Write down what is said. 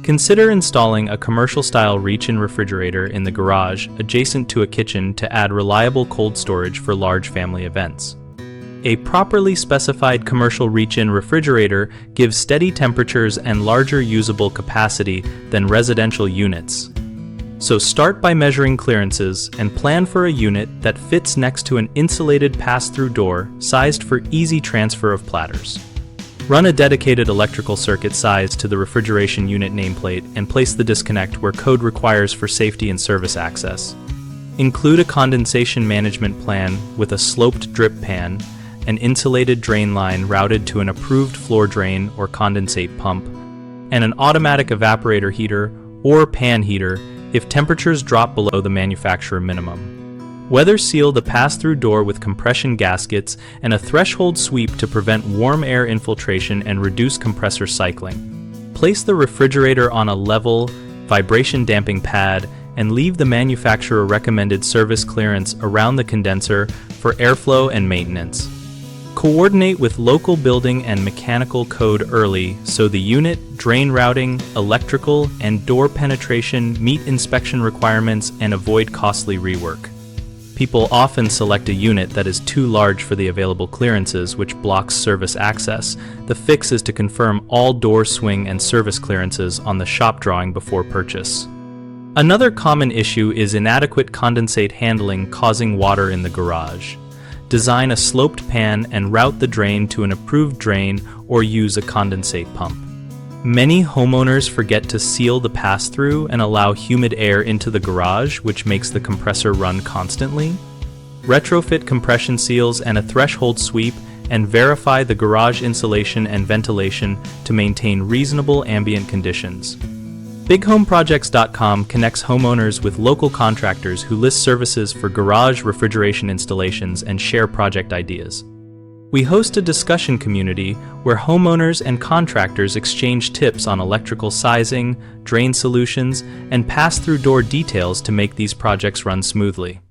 Consider installing a commercial-style reach-in refrigerator in the garage adjacent to a kitchen to add reliable cold storage for large family events. A properly specified commercial reach-in refrigerator gives steady temperatures and larger usable capacity than residential units. So start by measuring clearances and plan for a unit that fits next to an insulated pass-through door sized for easy transfer of platters. Run a dedicated electrical circuit size to the refrigeration unit nameplate and place the disconnect where code requires for safety and service access. Include a condensation management plan with a sloped drip pan, an insulated drain line routed to an approved floor drain or condensate pump, and an automatic evaporator heater or pan heater if temperatures drop below the manufacturer minimum. Weather seal the pass-through door with compression gaskets and a threshold sweep to prevent warm air infiltration and reduce compressor cycling. Place the refrigerator on a level, vibration-damping pad and leave the manufacturer recommended service clearance around the condenser for airflow and maintenance. Coordinate with local building and mechanical code early so the unit, drain routing, electrical, and door penetration meet inspection requirements and avoid costly rework. People often select a unit that is too large for the available clearances, which blocks service access. The fix is to confirm all door swing and service clearances on the shop drawing before purchase. Another common issue is inadequate condensate handling causing water in the garage. Design a sloped pan and route the drain to an approved drain or use a condensate pump. Many homeowners forget to seal the pass-through and allow humid air into the garage, which makes the compressor run constantly. Retrofit compression seals and a threshold sweep and verify the garage insulation and ventilation to maintain reasonable ambient conditions. BigHomeProjects.com connects homeowners with local contractors who list services for garage refrigeration installations and share project ideas. We host a discussion community where homeowners and contractors exchange tips on electrical sizing, drain solutions, and pass-through door details to make these projects run smoothly.